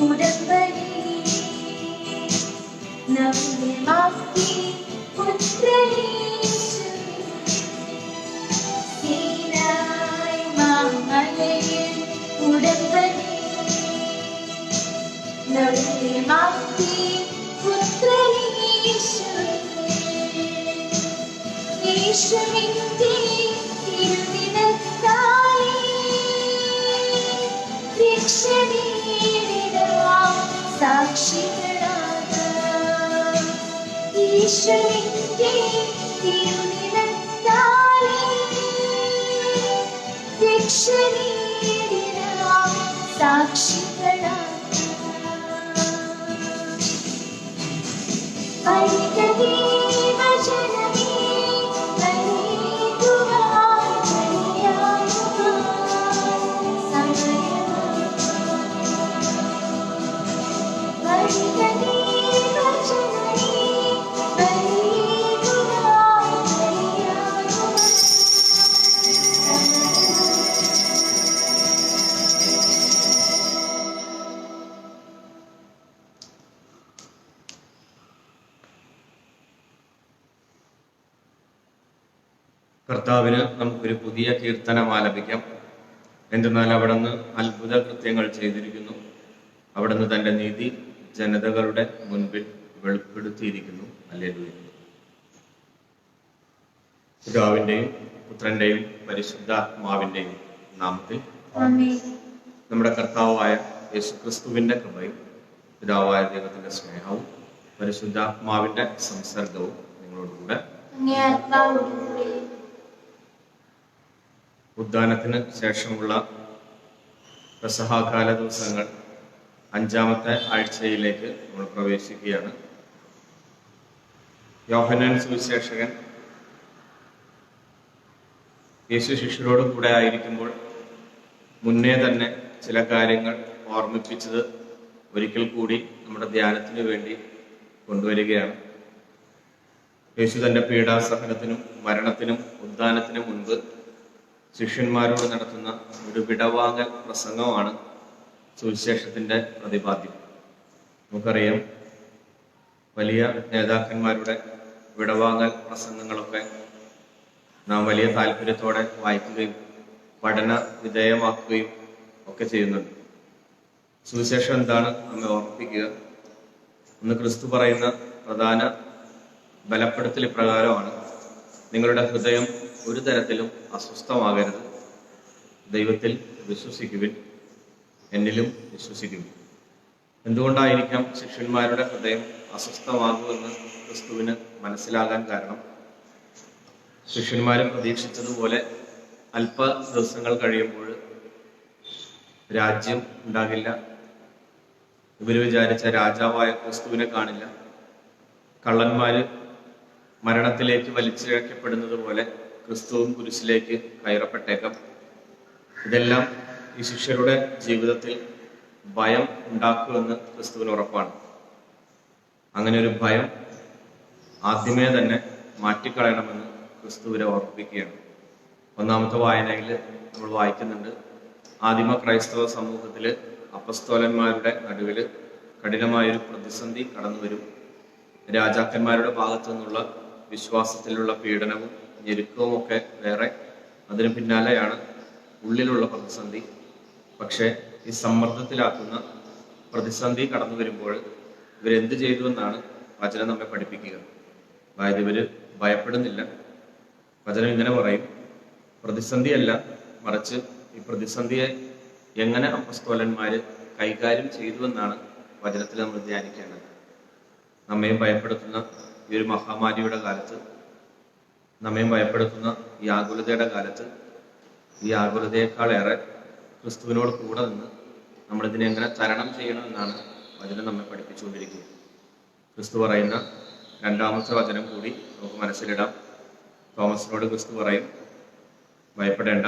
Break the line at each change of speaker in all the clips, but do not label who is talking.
ഉടമ്പടി നവ്യമാക്കി സീനായ് മാമലയിൽ ഉടമ്പടി നവ്യമാക്കി യേശുവിന്റെ തിരുദിനത്താലേ രക്ഷണീയരാം സാക്ഷികളാകാം. യേശുവിന്റെ തിരുദിനത്താലേ രക്ഷണീയരാം സാക്ഷികളാകാം.
കർത്താവിന് നമുക്കൊരു പുതിയ കീർത്തനം ആലപിക്കാം. എന്തെന്നാൽ അവിടുന്ന് അത്ഭുത കൃത്യങ്ങൾ ചെയ്തിരിക്കുന്നു. അവിടുന്ന് തൻ്റെ നീതി ജനതകളുടെ മുൻപിൽ വെളിപ്പെടുത്തിയിരിക്കുന്നു. ഹല്ലേലൂയ. പിതാവിൻ്റെയും പുത്രൻ്റെയും പരിശുദ്ധാത്മാവിൻ്റെയും നാമത്തിൽ നമ്മുടെ കർത്താവായ യേശുക്രിസ്തുവിൻ്റെ കൃപയും പിതാവായ ദൈവത്തിൻ്റെ സ്നേഹവും പരിശുദ്ധാത്മാവിൻ്റെ സംസർഗവും നിങ്ങളോടുകൂടെ. ഉദ്ധാനത്തിന് ശേഷമുള്ള പെസഹാകാല ദിവസങ്ങൾ 5-ാമത്തെ ആഴ്ചയിലേക്ക് നമ്മൾ പ്രവേശിക്കുകയാണ്. യോഹന്നാൻ സുവിശേഷകൻ യേശു ശിഷ്യരോട് കൂടെ ആയിരിക്കുമ്പോൾ മുന്നേ തന്നെ ചില കാര്യങ്ങൾ ഓർമ്മിപ്പിച്ചത് ഒരിക്കൽ കൂടി നമ്മുടെ ധ്യാനത്തിന് വേണ്ടി കൊണ്ടുവരികയാണ്. യേശു തൻ്റെ പീഡാസഹനത്തിനും മരണത്തിനും ഉദ്ധാനത്തിനും മുൻപ് ശിഷ്യന്മാരോട് നടത്തുന്ന ഒരു വിടവാങ്ങൽ പ്രസംഗമാണ് സുവിശേഷത്തിൻ്റെ പ്രതിപാദ്യം. നമുക്കറിയാം, വലിയ നേതാക്കന്മാരുടെ വിടവാങ്ങൽ പ്രസംഗങ്ങളൊക്കെ നാം വലിയ താല്പര്യത്തോടെ വായിക്കുകയും പഠന വിധേയമാക്കുകയും ഒക്കെ ചെയ്യുന്നുണ്ട്. സുവിശേഷം എന്താണ് നമ്മെ ഓർമ്മിപ്പിക്കുക? ഒന്ന് ക്രിസ്തു പറയുന്ന പ്രധാന ബലപ്പെടുത്തൽ ഇപ്രകാരമാണ്: നിങ്ങളുടെ ഹൃദയം ഒരു തരത്തിലും അസ്വസ്ഥമാകരുത്. ദൈവത്തിൽ വിശ്വസിക്കുവിൻ, എന്നിലും വിശ്വസിക്കുവിൻ. എന്തുകൊണ്ടായിരിക്കാം ശിഷ്യന്മാരുടെ ഹൃദയം അസ്വസ്ഥമാകുമെന്ന് ക്രിസ്തുവിന് മനസ്സിലാകാൻ കാരണം, ശിഷ്യന്മാരും പ്രതീക്ഷിച്ചതുപോലെ അല്പ ദിവസങ്ങൾ കഴിയുമ്പോൾ രാജ്യം ഉണ്ടാകില്ല. ഇവർ വിചാരിച്ച രാജാവായ ക്രിസ്തുവിനെ കാണില്ല. കള്ളന്മാര് മരണത്തിലേക്ക് വലിച്ചിഴക്കപ്പെടുന്നത് പോലെ ക്രിസ്തുവും കുരിശിലേക്ക് കയറപ്പെട്ടേക്കാം. ഇതെല്ലാം ഈ ശിഷ്യരുടെ ജീവിതത്തിൽ ഭയം ഉണ്ടാക്കുമെന്ന് ക്രിസ്തുവിന് ഉറപ്പാണ്. അങ്ങനെ ഒരു ഭയം ആദ്യമേ തന്നെ മാറ്റിക്കളയണമെന്ന് ക്രിസ്തുവിനെ ഓർമ്മിപ്പിക്കുകയാണ്. 1-ാമത്തെ വായനയിൽ നമ്മൾ വായിക്കുന്നുണ്ട്, ആദിമ ക്രൈസ്തവ സമൂഹത്തിൽ അപ്പസ്തോലന്മാരുടെ നടുവിൽ കഠിനമായൊരു പ്രതിസന്ധി കടന്നു വരും. രാജാക്കന്മാരുടെ ഭാഗത്തു നിന്നുള്ള വിശ്വാസത്തിലുള്ള പീഡനവും ഞെരുക്കവും ഒക്കെ വേറെ, അതിന് പിന്നാലെയാണ് ഉള്ളിലുള്ള പ്രതിസന്ധി. പക്ഷേ ഈ സമ്മർദ്ദത്തിലാക്കുന്ന പ്രതിസന്ധി കടന്നു വരുമ്പോൾ ഇവരെന്ത് ചെയ്തു എന്നാണ് വചനം നമ്മെ പഠിപ്പിക്കുക. അതായത് ഇവർ ഭയപ്പെടുന്നില്ല. വചനം ഇങ്ങനെ പറയും, പ്രതിസന്ധിയല്ല, മറിച്ച് ഈ പ്രതിസന്ധിയെ എങ്ങനെ അപ്പസ്തോലന്മാര് കൈകാര്യം ചെയ്തു എന്നാണ് വചനത്തിൽ നമ്മൾ ധ്യാനിക്കേണ്ടത്. നമ്മയും ഭയപ്പെടുത്തുന്ന ഈ ഒരു മഹാമാരിയുടെ കാലത്ത്, നമ്മയും ഭയപ്പെടുത്തുന്ന ഈ ആകുലതയുടെ കാലത്ത്, ഈ ആകുലതയേക്കാളേറെ ക്രിസ്തുവിനോട് കൂടെ നിന്ന് നമ്മളിതിനെ എങ്ങനെ തരണം ചെയ്യണമെന്നാണ് വചനം നമ്മെ പഠിപ്പിച്ചുകൊണ്ടിരിക്കുന്നത്. ക്രിസ്തു പറയുന്ന 2-ാമത്തെ വചനം കൂടി നമുക്ക് മനസ്സിലിടാം. തോമസിനോട് ക്രിസ്തു പറയും, ഭയപ്പെടേണ്ട,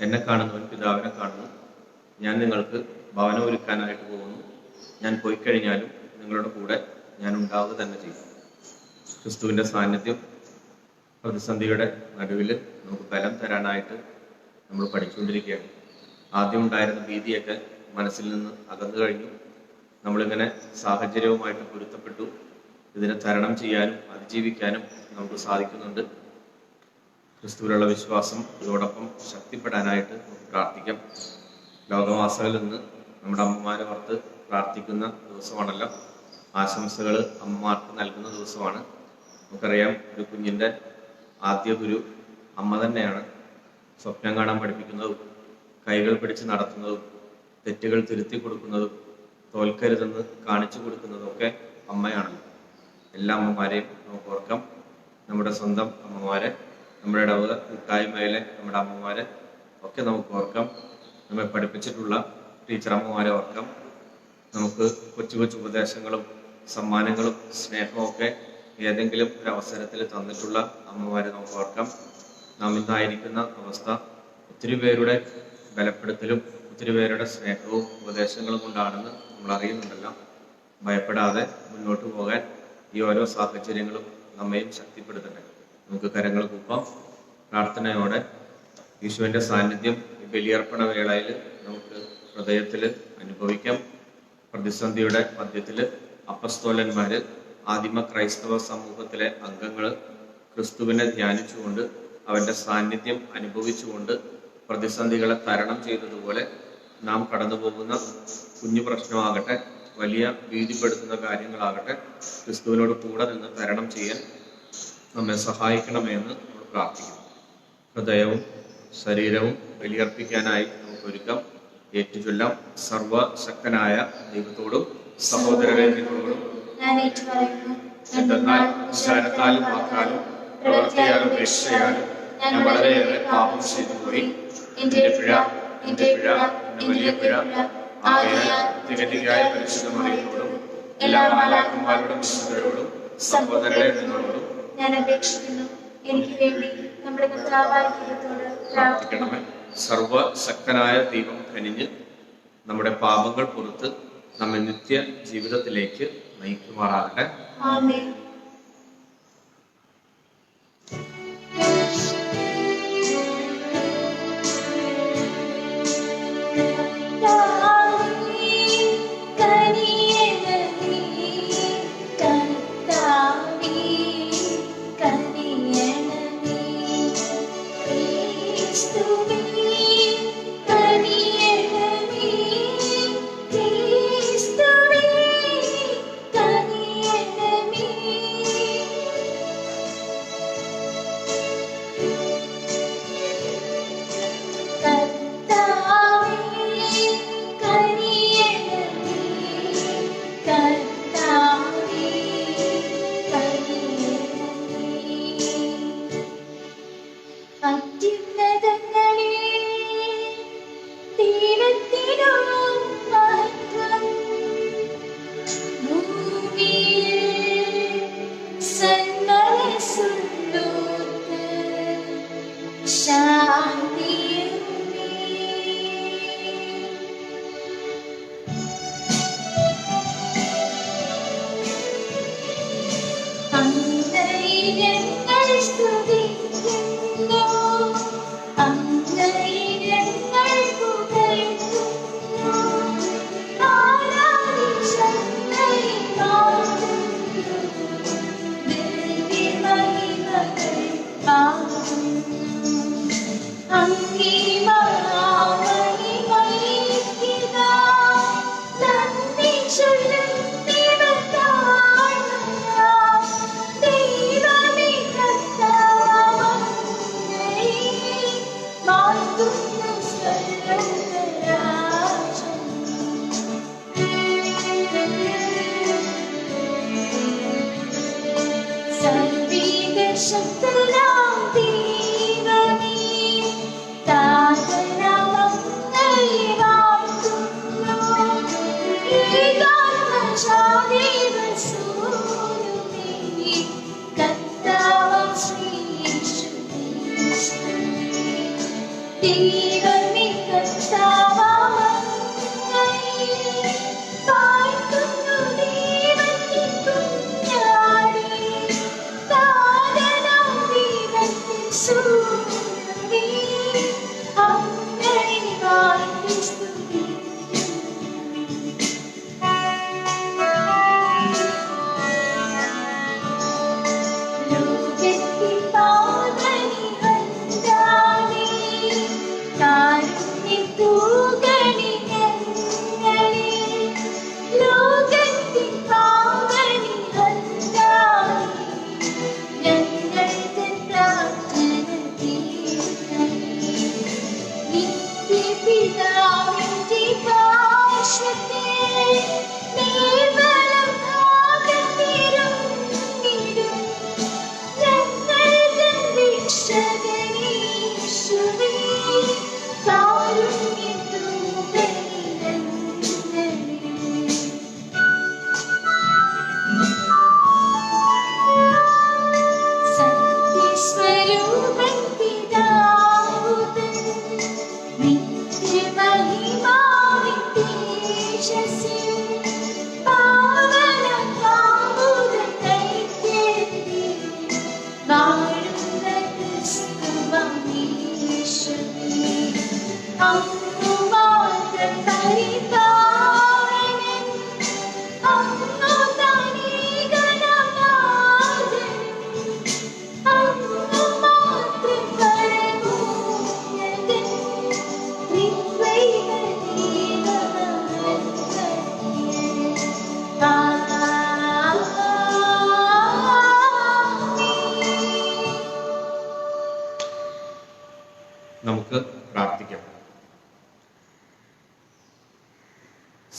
എന്നെ കാണുന്നവൻ പിതാവിനെ കാണുന്നു. ഞാൻ നിങ്ങൾക്ക് ഭവനം ഒരുക്കാനായിട്ട് പോകുന്നു. ഞാൻ പോയി കഴിഞ്ഞാലും നിങ്ങളുടെ കൂടെ ഞാൻ ഉണ്ടാവുക തന്നെ ചെയ്യും. ക്രിസ്തുവിൻ്റെ സാന്നിധ്യം പ്രതിസന്ധിയുടെ നടുവിൽ നമുക്ക് ബലം തരാനായിട്ട് നമ്മൾ പഠിച്ചുകൊണ്ടിരിക്കുകയാണ്. ആദ്യം ഉണ്ടായിരുന്ന ഭീതിയൊക്കെ മനസ്സിൽ നിന്ന് അകന്നു കഴിഞ്ഞു. നമ്മളിങ്ങനെ സാഹചര്യവുമായിട്ട് പൊരുത്തപ്പെട്ടു. ഇതിനെ തരണം ചെയ്യാനും അതിജീവിക്കാനും നമുക്ക് സാധിക്കുന്നുണ്ട്. ക്രിസ്തുവിലുള്ള വിശ്വാസം ഇതോടൊപ്പം ശക്തിപ്പെടാനായിട്ട് നമുക്ക് പ്രാർത്ഥിക്കാം. ലോകവാസികളിൽ നിന്ന് നമ്മുടെ അമ്മമാരെ ഓർത്ത് പ്രാർത്ഥിക്കുന്ന ദിവസമാണല്ലോ. ആശംസകൾ അമ്മമാർക്ക് നൽകുന്ന ദിവസമാണ്. നമുക്കറിയാം, ഒരു കുഞ്ഞിൻ്റെ ആദ്യ ഗുരു അമ്മ തന്നെയാണ്. സ്വപ്നം കാണാൻ പഠിപ്പിക്കുന്നതും കൈകൾ പിടിച്ച് നടത്തുന്നതും തെറ്റുകൾ തിരുത്തി കൊടുക്കുന്നതും തോൽക്കരുതെന്ന് കാണിച്ചു കൊടുക്കുന്നതും ഒക്കെ അമ്മയാണല്ലോ. എല്ലാ അമ്മമാരെയും നമുക്ക് ഓർക്കാം. നമ്മുടെ സ്വന്തം അമ്മമാരെ, നമ്മുടെ ഇടവക കൂട്ടായ്മയിലെ നമ്മുടെ അമ്മമാരെ ഒക്കെ നമുക്ക് ഓർക്കാം. നമ്മെ പഠിപ്പിച്ചിട്ടുള്ള ടീച്ചർ അമ്മമാരെ ഓർക്കാം. നമുക്ക് കൊച്ചു കൊച്ചു ഉപദേശങ്ങളും സമ്മാനങ്ങളും സ്നേഹവും ഒക്കെ ഏതെങ്കിലും ഒരു അവസരത്തിൽ തന്നിട്ടുള്ള അമ്മമാരെ നമുക്ക് ഓർക്കാം. നാം ഇന്നായിരിക്കുന്ന അവസ്ഥ ഒത്തിരി പേരുടെ ബലപ്പെടുത്തലും ഒത്തിരി പേരുടെ സ്നേഹവും ഉപദേശങ്ങളും കൊണ്ടാണെന്ന് നമ്മൾ അറിയുന്നുണ്ടല്ലോ. ഭയപ്പെടാതെ മുന്നോട്ട് പോകാൻ ഈ ഓരോ സാഹചര്യങ്ങളും നമ്മയും ശക്തിപ്പെടുത്തട്ടെ. നമുക്ക് കരങ്ങൾ കൂപ്പാം. പ്രാർത്ഥനയോടെ യേശുവിൻ്റെ സാന്നിധ്യം ഈ ബലിയർപ്പണ വേളയിൽ നമുക്ക് ഹൃദയത്തിൽ അനുഭവിക്കാം. പ്രതിസന്ധിയുടെ മധ്യത്തിൽ അപ്പസ്തോലന്മാര്, ആദിമ ക്രൈസ്തവ സമൂഹത്തിലെ അംഗങ്ങൾ ക്രിസ്തുവിനെ ധ്യാനിച്ചുകൊണ്ട് അവൻ്റെ സാന്നിധ്യം അനുഭവിച്ചുകൊണ്ട് പ്രതിസന്ധികളെ തരണം ചെയ്തതുപോലെ നാം കടന്നു പോകുന്ന കുഞ്ഞു പ്രശ്നമാകട്ടെ, വലിയ ഭീതിപ്പെടുത്തുന്ന കാര്യങ്ങളാകട്ടെ, ക്രിസ്തുവിനോട് കൂടെ നിന്ന് തരണം ചെയ്യാൻ നമ്മെ സഹായിക്കണമേ എന്ന് നമ്മൾ പ്രാർത്ഥിക്കുന്നു. ഹൃദയവും ശരീരവും ബലിയർപ്പിക്കാനായി നമുക്ക് ഒരുക്കാം. ഏറ്റുചൊല്ലാം. സർവശക്തനായ ദൈവത്തോടും സഹോദരങ്ങളോടും എന്തെന്നാൽ വിചാരത്താലും വാക്കാലും പ്രവൃത്തിയാലും ഉപേക്ഷയാലും ഞാൻ വളരെയേറെ പാപം ചെയ്തുപോയി. എന്റെ പിഴ, എന്റെ വലിയ പിഴ. ആകയാൽ തികതിയായ പരിശുദ്ധ മറിയത്തോടും എല്ലാ മാലാഖമാരോടും വിശുദ്ധരോടും സഹോദരങ്ങളെ നിങ്ങളോടും
ഞാൻ അപേക്ഷിക്കുന്നു. എനിക്ക് വേണ്ടി നമ്മുടെ കർത്താവായ ദൈവത്തോട്
പ്രാർത്ഥിക്കണമേ. സർവശക്തനായ ദൈവം കനിഞ്ഞ് നമ്മുടെ പാപങ്ങൾ പുറത്ത് നമ്മെ നിത്യ ജീവിതത്തിലേക്ക് നയിക്കുമാറാകട്ടെ.
ആമേൻ.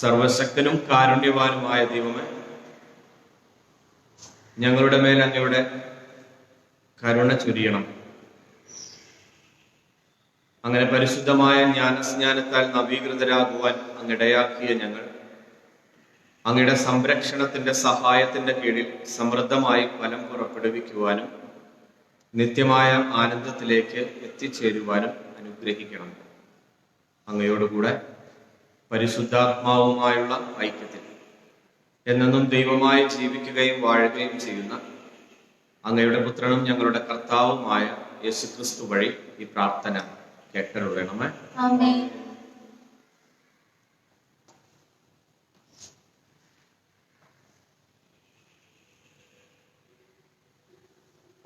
സർവശക്തനും കാരുണ്യവാനുമായ ദൈവമേ, ഞങ്ങളുടെ മേൽ അങ്ങയുടെ കരുണ ചൊരിയണം. അങ്ങനെ പരിശുദ്ധമായ ജ്ഞാനസ്നാനത്താൽ നവീകൃതരാകുവാൻ അങ്ങിടയാക്കിയ ഞങ്ങൾ അങ്ങയുടെ സംരക്ഷണത്തിന്റെ സഹായത്തിന്റെ കീഴിൽ സമൃദ്ധമായി ഫലം പുറപ്പെടുവിക്കുവാനും നിത്യമായ ആനന്ദത്തിലേക്ക് എത്തിച്ചേരുവാനും അനുഗ്രഹിക്കണം. അങ്ങയോടുകൂടെ പരിശുദ്ധാത്മാവുമായുള്ള ഐക്യത്തിൽ എന്നെന്നും ദൈവമായി ജീവിക്കുകയും വാഴുകയും ചെയ്യുന്ന അങ്ങയുടെ പുത്രനും ഞങ്ങളുടെ കർത്താവുമായ യേശുക്രിസ്തു വഴി ഈ പ്രാർത്ഥന കേട്ടരുളണമേ.
ആമേൻ.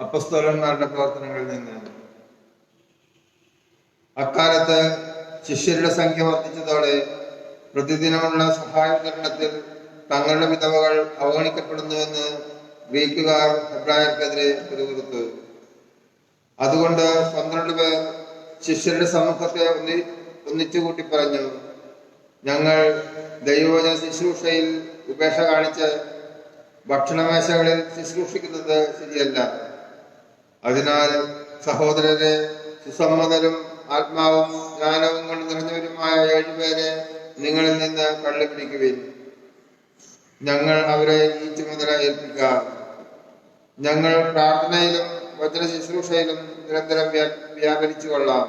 അപ്പസ്തോലന്മാരുടെ പ്രവർത്തനങ്ങളിൽ നിന്ന്. അക്കാലത്ത് ശിഷ്യരുടെ സംഖ്യ വർദ്ധിച്ചതോടെ പ്രതിദിനമുള്ള സഹായ വിതരണത്തിൽ തങ്ങളുടെ വിധവകൾ അവഗണിക്കപ്പെടുന്നുവെന്ന് ഗ്രീക്കുകാർ ഹെബ്രായർക്കെതിരെ പിറുപിറുത്തു. അതുകൊണ്ട് 12 പേർ ശിഷ്യരുടെ സമൂഹത്തെ ഒന്നിച്ചുകൂട്ടി പറഞ്ഞു, ഞങ്ങൾ ദൈവവചന ശുശ്രൂഷയിൽ ഉപേക്ഷ കാണിച്ച് ഭക്ഷണമേശകളിൽ ശുശ്രൂഷിക്കുന്നത് ശരിയല്ല. അതിനാൽ സഹോദരരെ, സുസമ്മതരും ആത്മാവും ജ്ഞാനവും കൊണ്ട് നിറഞ്ഞവരുമായ 7 പേരെ നിങ്ങളിൽ നിന്ന് കള്ളിപ്പിടിക്കുവിൻ. ഞങ്ങൾ അവരെ ഈ ചുമതല ഏൽപ്പിക്കാം. ഞങ്ങൾ പ്രാർത്ഥനയിലും വചന ശുശ്രൂഷയിലും നിരന്തരം വ്യാപരിച്ചു കൊള്ളാം.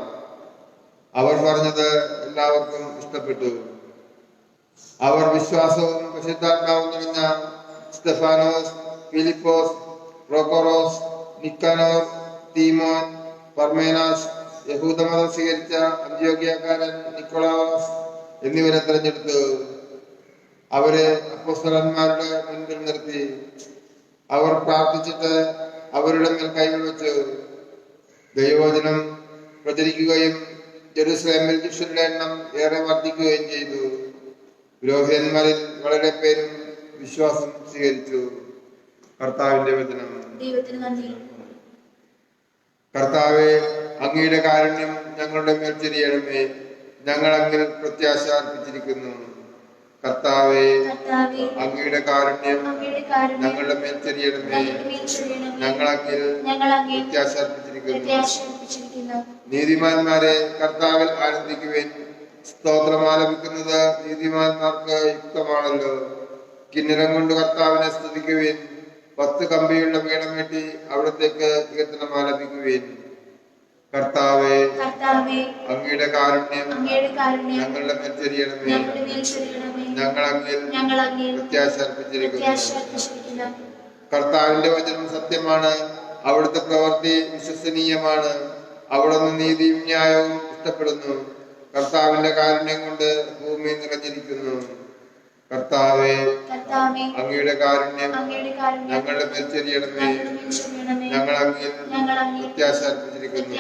അവർ പറഞ്ഞത് എല്ലാവർക്കും ഇഷ്ടപ്പെട്ടു. അവർ വിശ്വാസവും പരിശുദ്ധാത്മാവും നിറഞ്ഞ സ്തെഫാനോസ്, ഫിലിപ്പോസ്, പ്രോക്കോറോസ്, നിക്കാനോർ, തീമോൻ, പർമേനാസ്, യഹൂദമതം സ്വീകരിച്ച അന്ത്യോക്യക്കാരൻ നിക്കോളാവോസ് എന്നിവരെ തിരഞ്ഞെടുത്തു. അവരെ അപ്പോസ്തലന്മാരുടെ മുൻപിൽ നിർത്തി. അവർ പ്രാർത്ഥിച്ചിട്ട് അവരുടെ മേൽ കൈകൾ വെച്ചു. ദൈവവചനം പ്രചരിക്കുകയും ജെറുസലേമിൽ ശിഷ്യരുടെ എണ്ണം ഏറെ വർദ്ധിക്കുകയും ചെയ്തു. പുരോഹിതന്മാരിൽ വളരെ പേരും വിശ്വാസം സ്വീകരിച്ചു. കർത്താവിന്റെ വചനം.
ദൈവത്തിന് നന്ദി.
കർത്താവെ, അങ്ങയുടെ കാരുണ്യം ഞങ്ങളുടെ മേൽ ചൊരിയണമേ. ഞങ്ങൾ അങ്ങിൽ പ്രത്യാശ അർപ്പിച്ചിരിക്കുന്നു. കർത്താവെ, അങ്ങയുടെ കാരുണ്യം ഞങ്ങളുടെ മേൽ ചൊരിയണമേ. ഞങ്ങൾ അങ്ങിൽ പ്രത്യാശ അർപ്പിച്ചിരിക്കുന്നു. നീതിമാന്മാരെ കർത്താവിൽ ആനന്ദിക്കുവിൻ. സ്തോത്രം ആലപിക്കുന്നത് നീതിമാന്മാർക്ക് യുക്തമാണല്ലോ. കിന്നരം കൊണ്ട് കർത്താവിനെ സ്തുതിക്കുവിൻ. 10 കമ്പിയുള്ള വീണമീട്ടി അവിടത്തേക്ക് കീർത്തനം ആലപിക്കുവിൻ. കർത്താവെ, അങ്ങയുടെ കാരുണ്യം ഞങ്ങളുടെ മേൽ ചൊരിയണമേ. ഞങ്ങൾ അങ്ങിൽ പ്രത്യാശ അർപ്പിച്ചിരിക്കുന്നു. കർത്താവിന്റെ വചനം സത്യമാണ്. അവിടുത്തെ പ്രവൃത്തി വിശ്വസനീയമാണ്. അവിടുന്ന് നീതിയും ന്യായവും ഇഷ്ടപ്പെടുന്നു. കർത്താവിന്റെ കാരുണ്യം കൊണ്ട് ഭൂമി നിറഞ്ഞിരിക്കുന്നു. കർത്താവെ, അങ്ങയുടെ കാരുണ്യം ഞങ്ങളുടെ മേൽ ചൊരിയണമേ. ഞങ്ങൾ അങ്ങിൽ പ്രത്യാശ അർപ്പിച്ചിരിക്കുന്നു.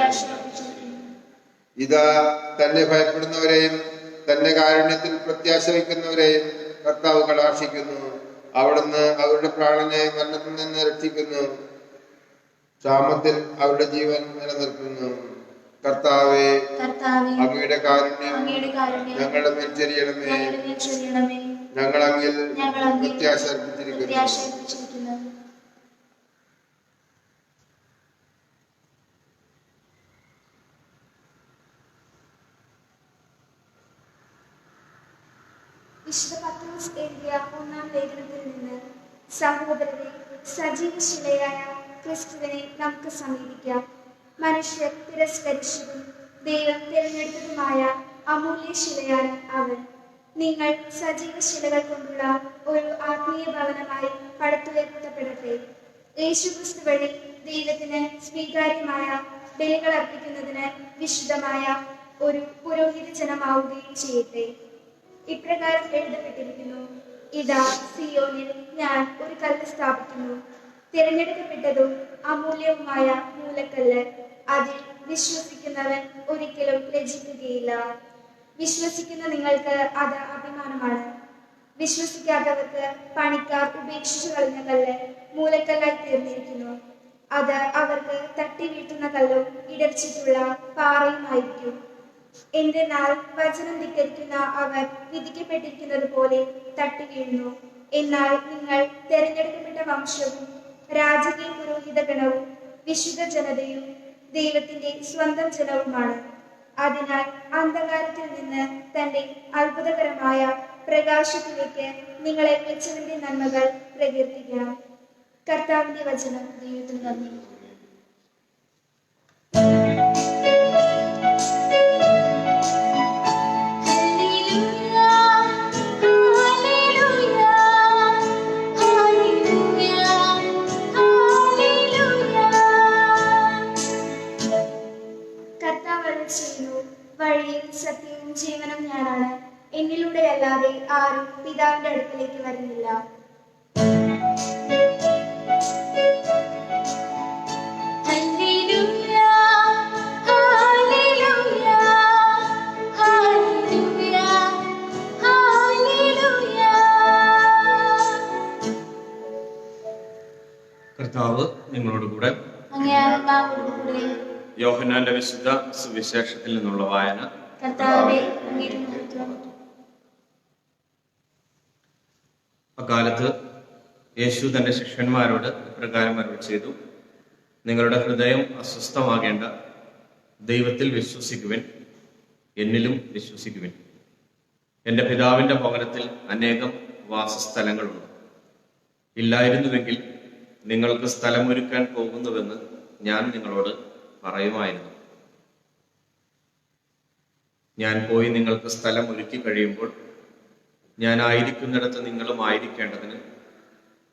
ഇതാ, തന്നെ ഭയപ്പെടുന്നവരെയും തന്റെ കാരുണ്യത്തിൽ പ്രത്യാശ വയ്ക്കുന്നവരെയും കർത്താവ് കടാക്ഷിക്കുന്നു. അവിടുന്ന് അവരുടെ പ്രാണനെ മരണത്തിൽ നിന്ന് രക്ഷിക്കുന്നു. ക്ഷാമത്തിൽ അവരുടെ ജീവൻ നിലനിർത്തുന്നു. കർത്താവെ, അങ്ങയുടെ കാരുണ്യം ഞങ്ങളുടെ മേൽ ചൊരിയണമേ. ഞങ്ങൾ അങ്ങിൽ പ്രത്യാശ അർപ്പിച്ചിരിക്കുന്നു.
വിശുദ്ധ പത്രോസ് എഴുതിയ 1-ാം ലേഖനത്തിൽ നിന്ന്. സഹോദരരെ, സജീവ ശിലയായ ക്രിസ്തുവിനെ നമുക്ക് സമീപിക്കാം. മനുഷ്യർ തിരസ്കരിച്ചതും ദൈവം തിരഞ്ഞെടുത്തതുമായ അമൂല്യ ശിലയാണ് അവൻ. നിങ്ങൾ സജീവ ശിലകൾ കൊണ്ടുള്ള ഒരു ആത്മീയ ഭവനമായി പടുത്തുയർത്തപ്പെടട്ടെ. യേശുക്രിസ്തു വഴി ദൈവത്തിന് സ്വീകാര്യമായ ബലികൾ അർപ്പിക്കുന്നതിന് വിശുദ്ധമായ ഒരു പുരോഹിത ജനമാവുകയും ചെയ്യട്ടെ. ഇപ്രകാരം എഴുതപ്പെട്ടിരിക്കുന്നു: ഇതാ, സിയോനിൽ ഞാൻ ഒരു കല്ല് സ്ഥാപിക്കുന്നു, തിരഞ്ഞെടുക്കപ്പെട്ടതും അമൂല്യവുമായ മൂലക്കല്ല്. അതിൽ വിശ്വസിക്കുന്നവൻ ഒരിക്കലും ലജ്ജിക്കുകയില്ല. വിശ്വസിക്കുന്ന നിങ്ങൾക്ക് അത് അഭിമാനമാണ്. വിശ്വസിക്കാത്തവർക്ക് പണിക്കാർ ഉപേക്ഷിച്ചു കളഞ്ഞ കല്ല് മൂലക്കല്ലായി തീർന്നിരിക്കുന്നു. അത് അവർക്ക് തട്ടി വീട്ടുന്ന കല്ലും ഇടർച്ചിട്ടുള്ള പാറയുമായിരിക്കും. എന്തെന്നാൽ വചനം ധിക്കരിക്കുന്ന അവർ വിധിക്കപ്പെട്ടിരിക്കുന്നത് പോലെ തട്ടിവീഴുന്നു. എന്നാൽ നിങ്ങൾ തെരഞ്ഞെടുക്കപ്പെട്ട വംശവും രാജകീയ പുരോഹിത ഗണവും വിശുദ്ധ ജനതയും ദൈവത്തിന്റെ സ്വന്തം ജനവുമാണ്. അതിനാൽ അന്ധകാരത്തിൽ നിന്ന് തന്റെ അത്ഭുതകരമായ പ്രകാശത്തിലേക്ക് നിങ്ങളെ വിളിച്ചവന്റെ നന്മകൾ പ്രകീർത്തിക്കണം. കർത്താവിന്റെ വചനം. ദൈവത്തിന് നന്ദി. വഴിയും സത്യവും ജീവനും ഞാനാണ്. എന്നിലൂടെ അല്ലാതെ ആരും പിതാവിന്റെ അടുക്കലേക്ക് വരുന്നില്ല.
കർത്താവ് നിങ്ങളോട് കൂടെ. യോഹന്നാന്റെ വിശുദ്ധ സുവിശേഷത്തിൽ നിന്നുള്ള വായന. അക്കാലത്ത് യേശു തന്റെ ശിഷ്യന്മാരോട് ഇപ്രകാരം അരുളി ചെയ്തു: നിങ്ങളുടെ ഹൃദയം അസ്വസ്ഥമാകേണ്ട. ദൈവത്തിൽ വിശ്വസിക്കുവിൻ, എന്നിലും വിശ്വസിക്കുവിൻ. എൻ്റെ പിതാവിൻ്റെ ഭവനത്തിൽ അനേകം വാസസ്ഥലങ്ങളുണ്ട്. ഇല്ലായിരുന്നുവെങ്കിൽ നിങ്ങൾക്ക് സ്ഥലമൊരുക്കാൻ പോകുന്നുവെന്ന് ഞാൻ നിങ്ങളോട് പറയുമായിരുന്നു. ഞാൻ പോയി നിങ്ങൾക്ക് സ്ഥലം ഒരുക്കി കഴിയുമ്പോൾ ഞാൻ ആയിരിക്കുന്നിടത്ത് നിങ്ങളും ആയിരിക്കേണ്ടതിന്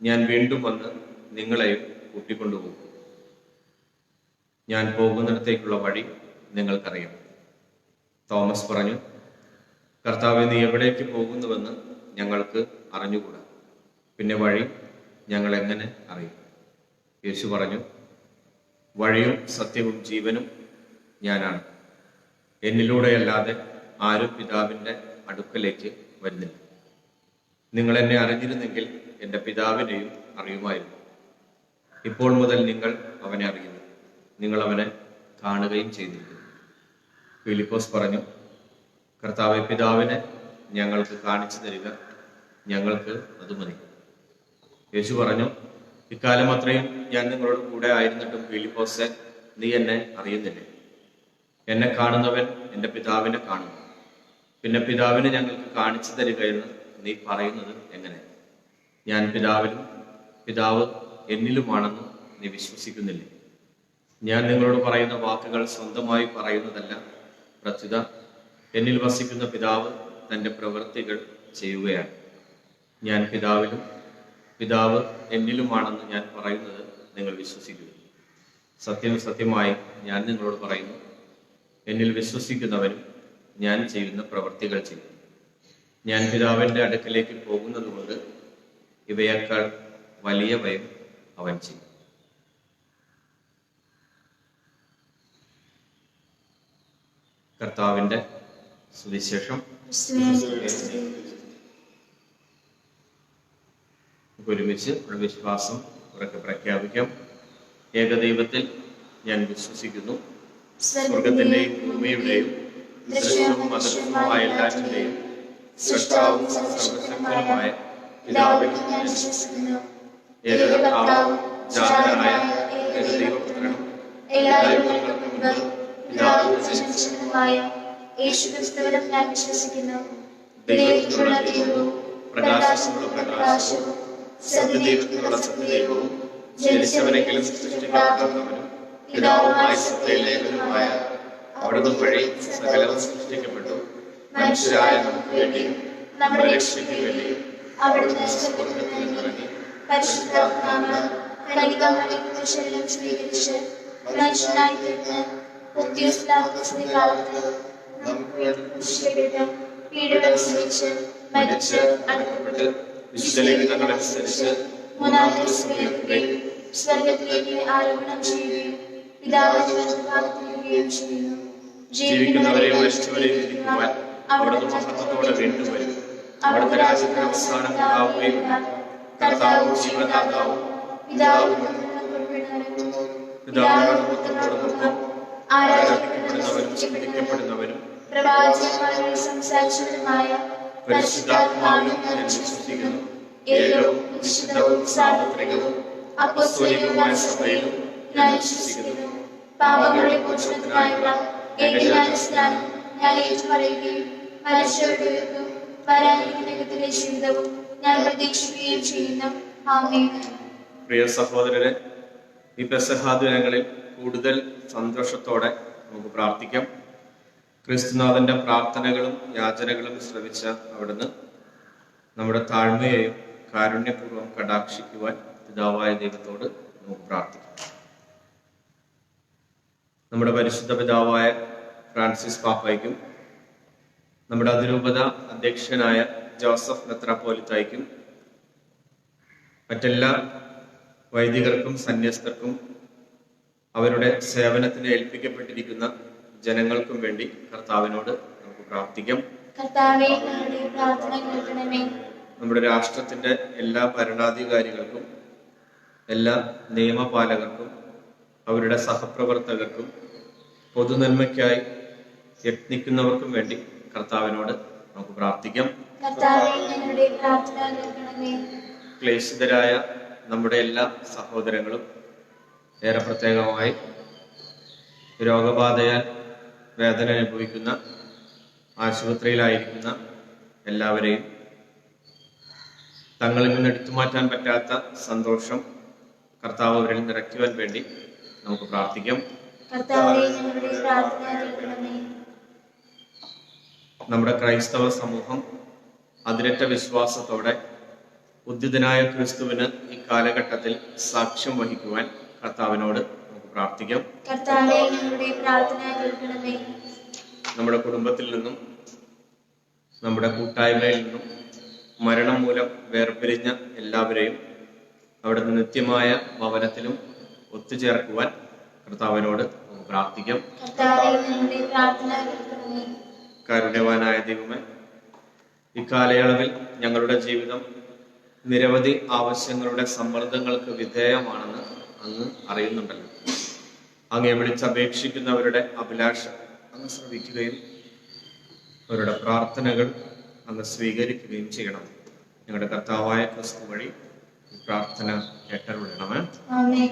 ഞാൻ വീണ്ടും വന്ന് നിങ്ങളെയും കൂട്ടിക്കൊണ്ടുപോകും. ഞാൻ പോകുന്നിടത്തേക്കുള്ള വഴി നിങ്ങൾക്കറിയാം. തോമസ് പറഞ്ഞു: കർത്താവേ, നീ എവിടേക്ക് പോകുന്നുവെന്ന് ഞങ്ങൾക്ക് അറിഞ്ഞുകൂടാ, പിന്നെ വഴി ഞങ്ങൾ എങ്ങനെ അറിയും? യേശു പറഞ്ഞു: വഴിയും സത്യവും ജീവനും ഞാനാണ്. എന്നിലൂടെയല്ലാതെ ആരും പിതാവിൻ്റെ അടുക്കലേക്ക് വരുന്നില്ല. നിങ്ങൾ എന്നെ അറിഞ്ഞിരുന്നെങ്കിൽ എൻ്റെ പിതാവിനെയും അറിയുമായിരുന്നു. ഇപ്പോൾ മുതൽ നിങ്ങൾ അവനെ അറിയുന്നു, നിങ്ങൾ അവനെ കാണുകയും ചെയ്തിരിക്കുന്നു. ഫിലിപ്പോസ് പറഞ്ഞു: കർത്താവേ, പിതാവിനെ ഞങ്ങൾക്ക് കാണിച്ചു തരിക, ഞങ്ങൾക്ക് അത് മതി. യേശു പറഞ്ഞു: ഇക്കാലം അത്രയും ഞാൻ നിങ്ങളോട് കൂടെ ആയിരുന്നിട്ടും ഫിലിപ്പോസേ, നീ എന്നെ അറിയുന്നില്ലേ? എന്നെ കാണുന്നവൻ എൻ്റെ പിതാവിനെ കാണുന്നു. പിന്നെ പിതാവിനെ ഞങ്ങൾക്ക് കാണിച്ചു തരിക എന്ന് നീ പറയുന്നത് എങ്ങനെ? ഞാൻ പിതാവിലും പിതാവ് എന്നിലുമാണെന്ന് നീ വിശ്വസിക്കുന്നില്ലേ? ഞാൻ നിങ്ങളോട് പറയുന്ന വാക്കുകൾ സ്വന്തമായി പറയുന്നതല്ല, പ്രത്യുത എന്നിൽ വസിക്കുന്ന പിതാവ് തൻ്റെ പ്രവൃത്തികൾ ചെയ്യുകയാണ്. ഞാൻ പിതാവിലും പിതാവ് എന്നിലുമാണെന്ന് ഞാൻ പറയുന്നത് നിങ്ങൾ വിശ്വസിക്കുക. സത്യം സത്യമായി ഞാൻ നിങ്ങളോട് പറയുന്നു, എന്നിൽ വിശ്വസിക്കുന്നവനും ഞാൻ ചെയ്യുന്ന പ്രവൃത്തികൾ ചെയ്യും. ഞാൻ പിതാവിൻ്റെ അടുക്കലേക്ക് പോകുന്നത് കൊണ്ട് ഇവയേക്കാൾ വലിയവയും അവൻ ചെയ്യും. കർത്താവിൻ്റെ സുവിശേഷം. ഒരുമിച്ച് വിശ്വാസം ഉറക്കെ പ്രഖ്യാപിക്കാം. ഏകദൈവത്തിൽ ഞാൻ വിശ്വസിക്കുന്നു. സ്വർഗത്തിന്റെയും ഭൂമിയുടെയും ദൃശ്യവും അദൃശ്യവുമായ എല്ലാറ്റിന്റെയും സൃഷ്ടാവും സർവശക്തനുമായ പിതാവിൽ ഞാൻ വിശ്വസിക്കുന്നു. ഏകകർത്താവും ജാതനായ ഏകദൈവപുത്രനും എല്ലാവരും മുമ്പ് പിതാവിൽ ജനിച്ചവനുമായ യേശുക്രിസ്തുവിലും ഞാൻ വിശ്വസിക്കുന്നു. ദൈവത്തിലുള്ള ദൈവവും പ്രകാശമുള്ള പ്രകാശവും സത്യദൈവത്തിനുള്ള സത്യദൈവവും ജനിച്ചവനെങ്കിലും സൃഷ്ടിക്കാവുന്നവനും പിതാവുമായ സത്യലേഖനുമായ അവിടുന്ന് വഴി സകലവും സൃഷ്ടിക്കപ്പെട്ടു. മനുഷ്യരായ നമുക്ക് വേണ്ടിയും നമ്മുടെ രക്ഷയ്ക്ക് വേണ്ടിയും അവിടുന്ന് സ്വർഗ്ഗത്തിൽ നിന്നിറങ്ങി പരിശുദ്ധാത്മാവിനാൽ കന്യകാമറിയത്തിന്റെ ശരീരം സ്വീകരിച്ച് മനുഷ്യനായി തീർന്ന് പൊന്തിയോസ് പിലാത്തോസിന്റെ കാലത്ത് നമുക്ക് വേണ്ടി ക്രൂശിക്കപ്പെട്ടു, പീഡകൾ സഹിച്ച് മരിച്ച് അടക്കപ്പെട്ട് വിശുദ്ധലേഖനങ്ങളനുസരിച്ച് മൂന്നാം ദിവസം ഉയർത്തുകയും സ്വർഗ്ഗത്തിലേക്ക് ആരോഹണം ചെയ്യുകയും പിതാവിന്റെ വലതുഭാഗത്തിരിക്കുകയും ചെയ്യുന്നു. ജീവിക്കുന്നവരെയും മരിച്ചവരെയും വിധിക്കുവാൻ അവിടുന്ന് മഹത്വത്തോടെ വീണ്ടും വരും. അവിടുത്തെ രാജ്യത്തിന് അവസാനം ഉണ്ടാവുകയില്ല. കർത്താവും ജീവദാതാവും പിതാവിനോടൊപ്പം ആരാധിക്കപ്പെടുന്നവരും സ്തുതിക്കപ്പെടുന്നവരും
പ്രവാചകന്മാരെ സംസാരിച്ചതുമായ പരിശുദ്ധാത്മാവിലും ഞാൻ വിശ്വസിക്കുന്നു. ഏകവും വിശുദ്ധവും സാർവത്രികവും അപ്പോസ്തലികവുമായ സഭയിലും ഞാൻ വിശ്വസിക്കുന്നു. പാപങ്ങളുടെ മോചനത്തിനായുള്ള ഏകജ്ഞാനസ്നാനം ഞാൻ ഏറ്റുപറയുകയും മരിച്ചവരുടെ ഉയർപ്പും വരാനിരിക്കുന്ന യുഗത്തിലെ ജീവിതവും ഞാൻ പ്രതീക്ഷിക്കുകയും ചെയ്യുന്നു. ആമേൻ.
പ്രിയ സഹോദരരെ, ഈ പെസഹ ദിനങ്ങളിൽ കൂടുതൽ സന്തോഷത്തോടെ നമുക്ക് പ്രാർത്ഥിക്കാം. ക്രിസ്തുനാഥന്റെ പ്രാർത്ഥനകളും യാചനകളും ശ്രവിച്ച അവിടുന്ന് നമ്മുടെ താഴ്മയെയും കാരുണ്യപൂർവ്വം കടാക്ഷിക്കുവാൻ പിതാവായ ദൈവത്തോട് നമുക്ക് പ്രാർത്ഥിക്കാം. നമ്മുടെ പരിശുദ്ധ പിതാവായ ഫ്രാൻസിസ് പാപ്പായ്ക്കും നമ്മുടെ അതിരൂപത അധ്യക്ഷനായ ജോസഫ് മെത്രാപ്പോലിത്തായ്ക്കും മറ്റെല്ലാ വൈദികർക്കും സന്യസ്തർക്കും അവരുടെ സേവനത്തിന് ഏൽപ്പിക്കപ്പെട്ടിരിക്കുന്ന ജനങ്ങൾക്കും വേണ്ടി കർത്താവിനോട് നമുക്ക് പ്രാർത്ഥിക്കാം.
കർത്താവേ, ഞങ്ങളുടെ പ്രാർത്ഥന കേൾക്കണമേ.
നമ്മുടെ രാഷ്ട്രത്തിന്റെ എല്ലാ ഭരണാധികാരികൾക്കും എല്ലാ നിയമപാലകർക്കും അവരുടെ സഹപ്രവർത്തകർക്കും പൊതുനന്മയ്ക്കായി യത്നിക്കുന്നവർക്കും വേണ്ടി കർത്താവിനോട് നമുക്ക് പ്രാർത്ഥിക്കാം.
കർത്താവേ, ഞങ്ങളുടെ പ്രാർത്ഥന കേൾക്കണമേ.
ക്ലേശിതരായ നമ്മുടെ എല്ലാ സഹോദരങ്ങളും ഏറെ പ്രത്യേകമായി രോഗബാധയാൽ വേദന അനുഭവിക്കുന്ന ആശുപത്രിയിലായിരിക്കുന്ന എല്ലാവരെയും തങ്ങളിൽ നിന്ന് എടുത്തു മാറ്റാൻ പറ്റാത്ത സന്തോഷം കർത്താവ് അവരിൽ നിറയ്ക്കുവാൻ വേണ്ടി നമുക്ക് പ്രാർത്ഥിക്കാം.
കർത്താവേ, ഞങ്ങളുടെ പ്രാർത്ഥന കേൾക്കണമേ.
നമ്മുടെ ക്രൈസ്തവ സമൂഹം അതിരറ്റ വിശ്വാസത്തോടെ ഉദ്ധിതനായ ക്രിസ്തുവിന് ഈ കാലഘട്ടത്തിൽ സാക്ഷ്യം വഹിക്കുവാൻ കർത്താവിനോട് നമുക്ക് പ്രാർത്ഥിക്കാം.
കർത്താവേ, ഞങ്ങളുടെ പ്രാർത്ഥന കേൾക്കണമേ.
നമ്മുടെ കുടുംബത്തിൽ നിന്നും നമ്മുടെ കൂട്ടായ്മയിൽ നിന്നും മരണം മൂലം വേർപിരിഞ്ഞ എല്ലാവരെയും അവിടുന്ന് നിത്യമായ ഭവനത്തിലും ഒത്തുചേർക്കുവാൻ കർത്താവിനോട് നമുക്ക് പ്രാർത്ഥിക്കാം.
കർത്താവേ, ഞങ്ങളുടെ പ്രാർത്ഥന കേൾക്കണമേ.
കാരുണ്യവാനായ ദൈവമേ, ഇക്കാലയളവിൽ ഞങ്ങളുടെ ജീവിതം നിരവധി ആവശ്യങ്ങളുടെ സമ്മർദ്ദങ്ങൾക്ക് വിധേയമാണെന്ന് അങ്ങ് അറിയുന്നുണ്ടല്ലോ. അങ്ങേ വിളിച്ചപേക്ഷിക്കുന്നവരുടെ അഭിലാഷം അങ്ങ് ശ്രവിക്കുകയും അവരുടെ പ്രാർത്ഥനകൾ അങ്ങ് സ്വീകരിക്കുകയും ചെയ്യണം. ഞങ്ങളുടെ കർത്താവായ ക്രിസ്തു വഴി പ്രാർത്ഥന കേട്ടരുളണമേ.
ആമേൻ.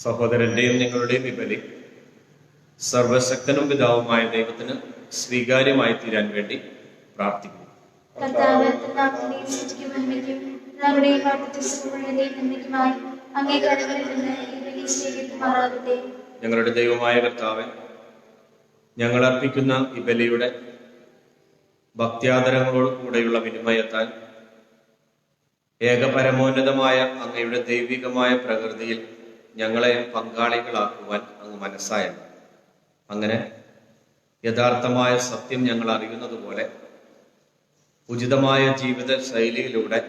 സഹോദരന്റെയും നിങ്ങളുടെയും ഈ ബലി സർവശക്തനും പിതാവുമായ ദൈവത്തിന് സ്വീകാര്യമായി തീരാൻ വേണ്ടി പ്രാർത്ഥിക്കുന്നു.
കർത്താവ് നാമത്തിന്റെ സ്തുതിക്കും മഹിമയ്ക്കും നമ്മുടെയും അവിടുത്തെ സുഖങ്ങളുടെയും നന്മയ്ക്കുമായി അങ്ങേ കരങ്ങളിൽ നിന്ന് ഈ ബലി സ്വീകരിക്കുമാറാകട്ടെ.
ഞങ്ങളുടെ ദൈവമായ കർത്താവേ, ഞങ്ങൾ അർപ്പിക്കുന്ന ഈ ബലിയുടെ ഭക്ത്യാദരങ്ങളോട് കൂടെയുള്ള വിനിമയത്താൽ ഏകപരമോന്നതമായ അങ്ങയുടെ ദൈവികമായ പ്രകൃതിയിൽ ഞങ്ങളെ പങ്കാളികളാക്കുവാൻ അങ്ങ് മനസ്സായത്. അങ്ങനെ യഥാർത്ഥമായ സത്യം ഞങ്ങൾ അറിയുന്നത് പോലെ ഉചിതമായ ജീവിത ശൈലിയിലൂടെ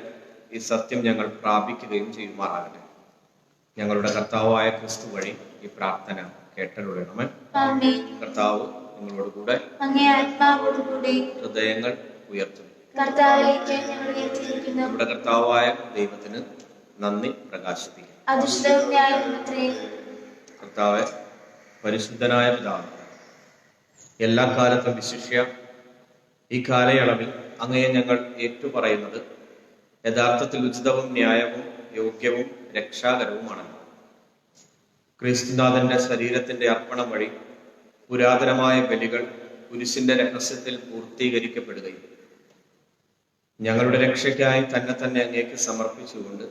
ഈ സത്യം ഞങ്ങൾ പ്രാപിക്കുകയും ചെയ്യുമാറാകട്ടെ. ഞങ്ങളുടെ കർത്താവായ ക്രിസ്തു വഴി ഈ പ്രാർത്ഥന കേട്ടരുളണമേ.
ആമേൻ.
കർത്താവ് നിങ്ങളോട് കൂടെ,
അങ്ങേ ആത്മാവോടുകൂടെ.
ഹൃദയങ്ങൾ ഉയർത്തും.
കർത്താവിലേക്ക് ഞങ്ങൾ ഉയർത്തിയിരിക്കുന്നു.
നമ്മുടെ കർത്താവായ ദൈവത്തിന് നന്ദി പ്രകാശിപ്പിക്കും.
അധിഷ്ഠിതവും ന്യായവുമത്രേ.
കർത്താവെ, പരിശുദ്ധനായ പിതാവ്, എല്ലാ കാലത്തും വിശിഷ്യ ഈ കാലയളവിൽ അങ്ങയെ ഞങ്ങൾ ഏറ്റുപറയുന്നത് യഥാർത്ഥത്തിൽ ഉചിതവും ന്യായവും യോഗ്യവും രക്ഷാകരവുമാണല്ലോ. ക്രിസ്തുനാഥന്റെ ശരീരത്തിന്റെ അർപ്പണം വഴി പുരാതനമായ ബലികൾ കുരിശിന്റെ രഹസ്യത്തിൽ പൂർത്തീകരിക്കപ്പെടുകയും ഞങ്ങളുടെ രക്ഷയ്ക്കായി തന്നെ അങ്ങേക്ക് സമർപ്പിച്ചുകൊണ്ട്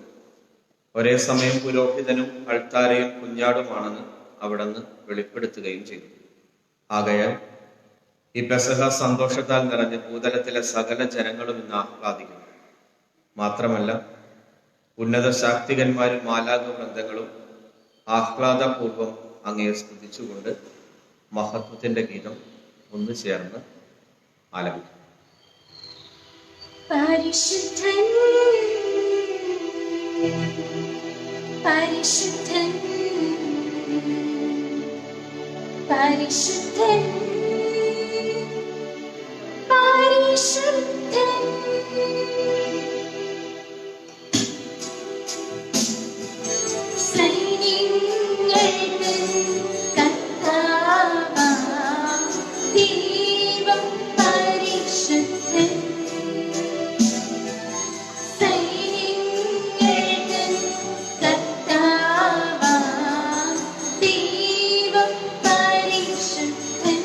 ഒരേ സമയം പുരോഹിതനും അൾത്താരയും കുഞ്ഞാടുമാണെന്ന് അവിടുന്ന് വെളിപ്പെടുത്തുകയും ചെയ്തു. ആകയാൽ ഈ പെസഹ സന്തോഷത്താൽ നിറഞ്ഞ ഭൂതലത്തിലെ സകല ജനങ്ങളും ഇന്ന് ആഹ്ലാദിക്കുന്നു. മാത്രമല്ല, ഉന്നത ശാക്തികന്മാരും മാലാഖ വൃന്ദങ്ങളും ആഹ്ലാദപൂർവം അങ്ങയെ സ്തുതിച്ചുകൊണ്ട് മഹത്വത്തിന്റെ ഗീതം ഒന്ന് ചേർന്ന് ആലപിക്കും.
പരിശുദ്ധൻ പരിശുദ്ധൻ പരിശുദ്ധൻ പരിശുദ്ധൻ സൈന്യങ്ങളുടെ കർത്താവാം ദൈവം പരിശുദ്ധൻ. സൈന്യങ്ങളുടെ കർത്താവാം ദൈവം പരിശുദ്ധൻ.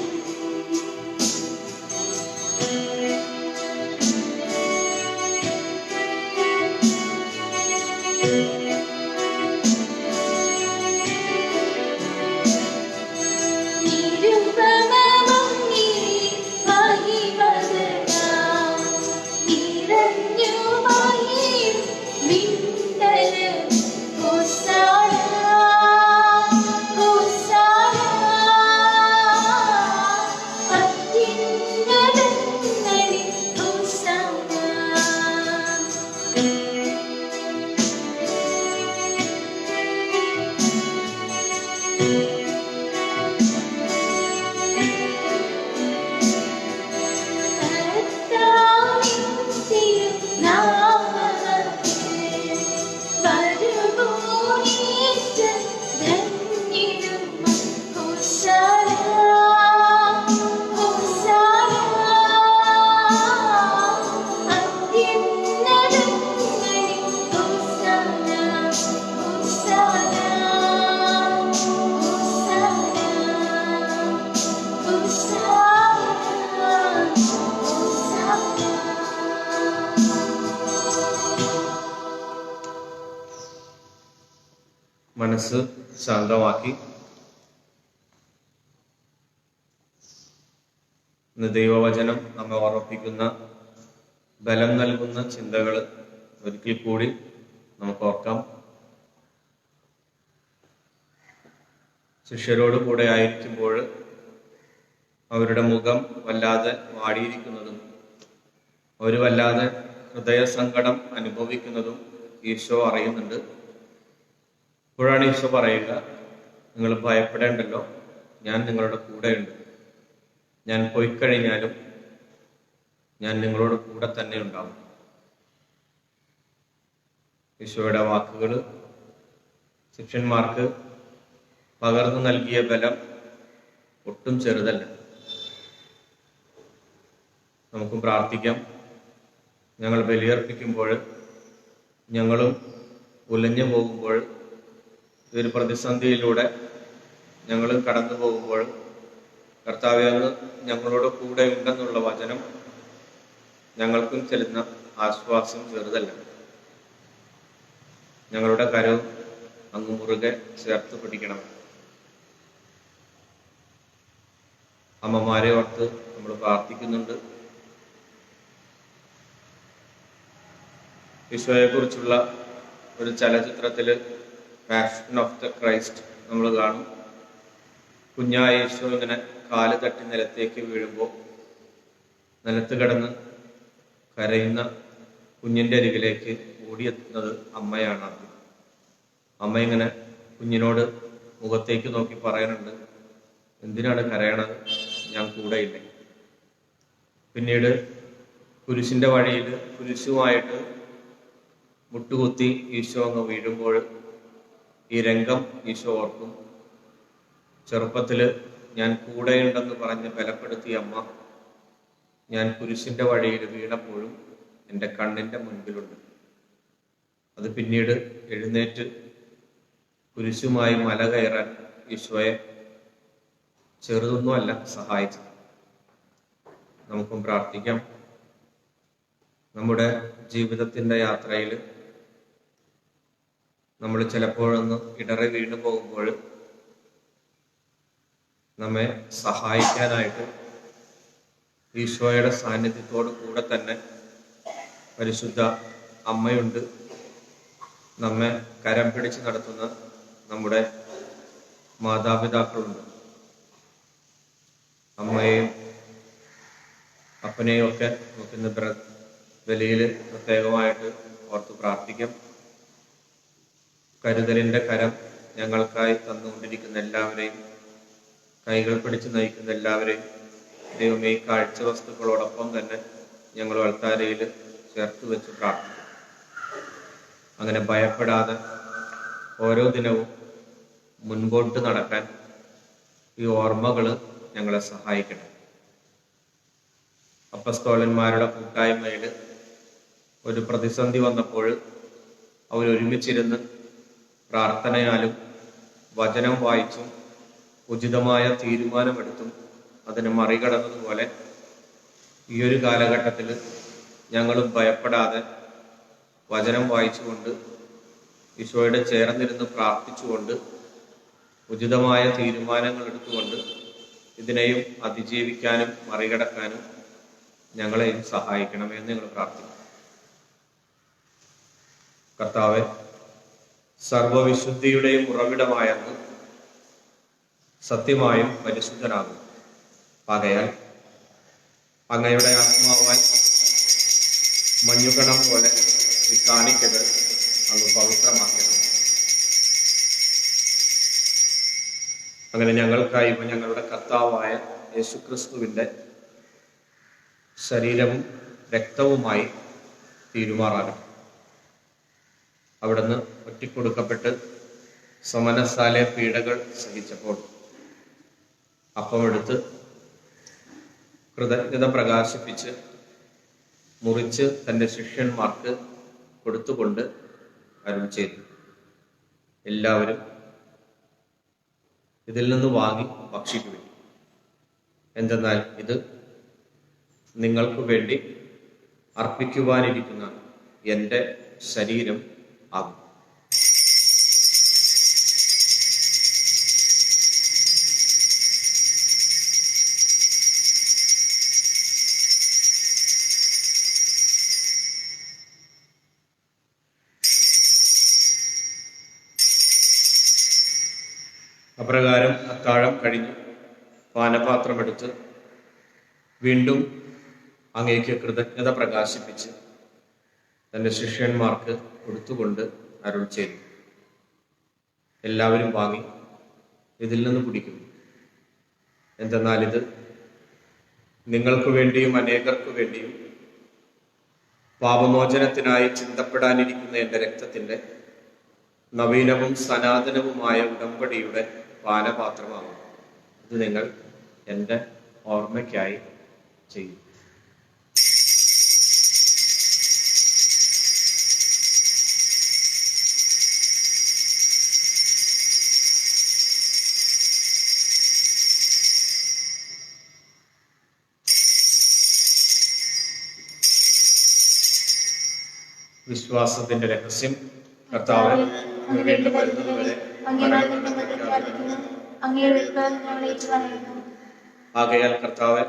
മനസ്സ് ശാന്തമാക്കി ഇന്ന് ദൈവവചനം നമ്മെ ഓർമ്മിപ്പിക്കുന്ന ബലം നൽകുന്ന ചിന്തകൾ ഒരിക്കൽ കൂടി നമുക്ക് ഓർക്കാം. ശിഷ്യരോട് കൂടെ ആയിരിക്കുമ്പോൾ അവരുടെ മുഖം വല്ലാതെ വാടിയിരിക്കുന്നതും അവർ വല്ലാതെ ഹൃദയസങ്കടം അനുഭവിക്കുന്നതും ഈശോ അറിയുന്നുണ്ട്. അപ്പോഴാണ് ഈശോ പറയുക, നിങ്ങൾ ഭയപ്പെടേണ്ടല്ലോ, ഞാൻ നിങ്ങളുടെ കൂടെയുണ്ട്. ഞാൻ പോയിക്കഴിഞ്ഞാലും ഞാൻ നിങ്ങളോട് കൂടെ തന്നെ ഉണ്ടാവും. ഈശോയുടെ വാക്കുകൾ ശിഷ്യന്മാർക്ക് പകർന്നു നൽകിയ ബലം ഒട്ടും ചെറുതല്ല. നമുക്കും പ്രാർത്ഥിക്കാം. ഞങ്ങൾ ബലിയർപ്പിക്കുമ്പോൾ, ഞങ്ങളും ഉലഞ്ഞു പോകുമ്പോൾ ഇതൊരു പ്രതിസന്ധിയിലൂടെ ഞങ്ങൾ കടന്നു പോകുമ്പോൾ കർത്താവേ, അങ്ങ് ഞങ്ങളോട് കൂടെ ഉണ്ടെന്നുള്ള വചനം ഞങ്ങൾക്കും ചെല്ലുന്ന ആശ്വാസം ചെറുതല്ല. ഞങ്ങളുടെ കരവും അങ്ങ് മുറുകെ ചേർത്ത് പിടിക്കണം. അമ്മമാരെ ഓർത്ത് നമ്മൾ പ്രാർത്ഥിക്കുന്നുണ്ട്. ഈശോയെക്കുറിച്ചുള്ള ഒരു ചലച്ചിത്രത്തിൽ പാഷൻ ഓഫ് ദ ക്രൈസ്റ്റ് നമ്മൾ കാണും. കുഞ്ഞായ ഈശോ ഇങ്ങനെ കാല് തട്ടി നിലത്തേക്ക് വീഴുമ്പോൾ നിലത്ത് കിടന്ന് കരയുന്ന കുഞ്ഞിൻ്റെ അരികിലേക്ക് ഓടിയെത്തുന്നത് അമ്മയാണ് ആദ്യം. അമ്മ ഇങ്ങനെ കുഞ്ഞിനോട് മുഖത്തേക്ക് നോക്കി പറയാനുണ്ട്, എന്തിനാണ് കരയണത്, ഞാൻ കൂടെയില്ലേ. പിന്നീട് കുരിശിൻ്റെ വഴിയിൽ കുരിശുമായിട്ട് മുട്ടുകുത്തി ഈശോ അങ്ങ് വീഴുമ്പോൾ ഈ രംഗം ഈശോ ഓർക്കും. ചെറുപ്പത്തിൽ ഞാൻ കൂടെയുണ്ടെന്ന് പറഞ്ഞ് ബലപ്പെടുത്തിയ അമ്മ ഞാൻ കുരിശിൻ്റെ വഴിയിൽ വീണപ്പോഴും എൻ്റെ കണ്ണിൻ്റെ മുൻപിലുണ്ട്. അത് പിന്നീട് എഴുന്നേറ്റ് കുരിശുമായി മല കയറാൻ ഈശോയെ ചെറുതൊന്നുമല്ല സഹായിച്ചത്. നമുക്കും പ്രാർത്ഥിക്കാം. നമ്മുടെ ജീവിതത്തിൻ്റെ യാത്രയിൽ നമ്മൾ ചിലപ്പോഴൊന്ന് ഇടറി വീണു പോകുമ്പോൾ നമ്മെ സഹായിക്കാനായിട്ട് ഈശോയുടെ സാന്നിധ്യത്തോടു കൂടെ തന്നെ പരിശുദ്ധ അമ്മയുണ്ട്. നമ്മെ കരം പിടിച്ച് നടത്തുന്ന നമ്മുടെ മാതാപിതാക്കളുണ്ട്. അമ്മയെയും അപ്പനെയും ഒക്കെ നമുക്കിന്ന് ബലിയിൽ പ്രത്യേകമായിട്ട് ഓർത്ത് പ്രാർത്ഥിക്കാം. കരുതലിൻ്റെ കരം ഞങ്ങൾക്കായി തന്നുകൊണ്ടിരിക്കുന്ന എല്ലാവരെയും, കൈകൾ പിടിച്ച് നയിക്കുന്ന എല്ലാവരെയും ദൈവമേ, ഈ കാഴ്ച വസ്തുക്കളോടൊപ്പം തന്നെ ഞങ്ങൾ അൾത്താരയിൽ ചേർത്ത് വെച്ച് പ്രാർത്ഥിക്കും. അങ്ങനെ ഭയപ്പെടാതെ ഓരോ ദിനവും മുൻപോട്ട് നടക്കാൻ ഈ ഓർമ്മകൾ ഞങ്ങളെ സഹായിക്കണം. അപ്പസ്തോലന്മാരുടെ കൂട്ടായ്മയിൽ ഒരു പ്രതിസന്ധി വന്നപ്പോൾ അവരൊരുമിച്ചിരുന്ന് പ്രാർത്ഥനയാലും വചനം വായിച്ചും ഉചിതമായ തീരുമാനമെടുത്തും അതിനെ മറികടന്നതുപോലെ ഈ ഒരു കാലഘട്ടത്തിൽ ഞങ്ങളും ഭയപ്പെടാതെ വചനം വായിച്ചുകൊണ്ട് ഈശോയുടെ ചേർന്നിരുന്ന് പ്രാർത്ഥിച്ചുകൊണ്ട് ഉചിതമായ തീരുമാനങ്ങൾ എടുത്തുകൊണ്ട് ഇതിനെയും അതിജീവിക്കാനും മറികടക്കാനും ഞങ്ങളെയും സഹായിക്കണമെന്ന് ഞങ്ങൾ പ്രാർത്ഥിക്കുന്നു. കർത്താവെ, സർവവിശുദ്ധിയുടെയും ഉറവിടമായെന്ന് സത്യമായും പരിശുദ്ധനാകും. ആകയാൽ അങ്ങയുടെ ആത്മാവാൽ മഞ്ഞുകണം പോലെ ഈ കാണിക്കത് അങ്ങ് പവിത്രമാക്കണം. അങ്ങനെ ഞങ്ങൾക്കായി ഞങ്ങളുടെ കർത്താവായ യേശുക്രിസ്തുവിൻ്റെ ശരീരവും രക്തവുമായി തീരുമാറാകട്ടെ. അവിടുന്ന് ഒറ്റിക്കൊടുക്കപ്പെട്ട് സമനസാലെ പീഡകൾ സഹിച്ചപ്പോൾ അപ്പമെടുത്ത് കൃതജ്ഞത പ്രകാശിപ്പിച്ച് മുറിച്ച് തൻ്റെ ശിഷ്യന്മാർക്ക് കൊടുത്തുകൊണ്ട് അരുൾ ചെയ്തു, എല്ലാവരും ഇതിൽ നിന്ന് വാങ്ങി ഭക്ഷിക്കുവിൻ. എന്തെന്നാൽ ഇത് നിങ്ങൾക്ക് വേണ്ടി അർപ്പിക്കുവാനിരിക്കുന്ന എൻ്റെ ശരീരം ആകും. അപ്രകാരം അത്താഴം കഴിഞ്ഞ് പാനപാത്രമെടുത്ത് വീണ്ടും അങ്ങേക്ക് കൃതജ്ഞത പ്രകാശിപ്പിച്ച് തൻ്റെ ശിഷ്യന്മാർക്ക് കൊടുത്തുകൊണ്ട് അരുൾ ചെയ്തു, എല്ലാവരും വാങ്ങി ഇതിൽ നിന്ന് കുടിക്കും. എന്തെന്നാൽ ഇത് നിങ്ങൾക്ക് വേണ്ടിയും അനേകർക്ക് വേണ്ടിയും പാപമോചനത്തിനായി ചിന്തപ്പെടാനിരിക്കുന്ന എൻ്റെ രക്തത്തിൻ്റെ നവീനവും സനാതനവുമായ ഉടമ്പടിയുടെ പാനപാത്രമാകും. ഇത് നിങ്ങൾ എൻ്റെ ഓർമ്മയ്ക്കായി ചെയ്യും. വിശ്വാസത്തിന്റെ രഹസ്യം. കർത്താവ് അങ്ങ് വീണ്ടും വരുന്നതുവരെ മരണം ഞങ്ങൾ പ്രഖ്യാപിക്കുന്നു.
അങ്ങയുടെ ഉത്ഭവം ഞങ്ങൾ ഏറ്റുപറയുന്നു.
ആകയാൽ കർത്താവ്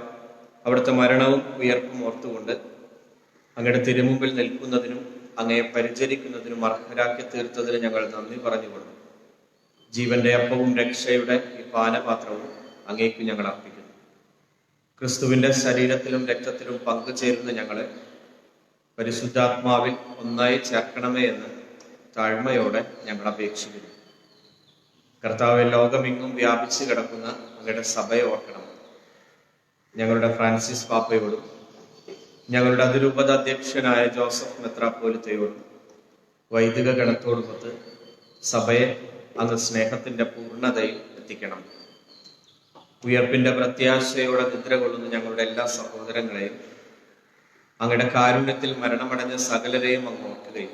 അവിടുത്തെ മരണവും ഉയർപ്പും ഓർത്തുകൊണ്ട് അങ്ങയുടെ തിരുമുമ്പിൽ നിൽക്കുന്നതിനും അങ്ങയെ പരിചരിക്കുന്നതിനും അർഹരാക്കി തീർത്തതിന് ഞങ്ങൾ നന്ദി പറഞ്ഞുകൊള്ളു. ജീവന്റെ അപ്പവും രക്ഷയുടെ ഈ പാനപാത്രവും അങ്ങേക്ക് ഞങ്ങൾ അർപ്പിക്കുന്നു. ക്രിസ്തുവിന്റെ ശരീരത്തിലും രക്തത്തിലും പങ്കുചേരുന്ന ഞങ്ങളെ പരിശുദ്ധാത്മാവിൽ ഒന്നായി ചേർക്കണമേ എന്ന് താഴ്മയോടെ ഞങ്ങൾ അപേക്ഷിക്കുന്നു. കർത്താവ് ലോകമെങ്ങും വ്യാപിച്ചു കിടക്കുന്ന അങ്ങയുടെ സഭയെ ഓർക്കണം. ഞങ്ങളുടെ ഫ്രാൻസിസ് പാപ്പയോടും ഞങ്ങളുടെ അതിരൂപത അധ്യക്ഷനായ ജോസഫ് മെത്രാപ്പോലിത്തയോടും വൈദിക ഗണത്തോടുമൊത്ത് സഭയെ അങ്ങ് സ്നേഹത്തിന്റെ പൂർണ്ണതയിൽ എത്തിക്കണം. ഉയർപ്പിന്റെ പ്രത്യാശയോടെ നിദ്ര കൊള്ളുന്ന ഞങ്ങളുടെ എല്ലാ സഹോദരങ്ങളെയും അങ്ങയുടെ കാരുണ്യത്തിൽ മരണമടഞ്ഞ സകലരെയും അങ്ങ് ഓർക്കുകയും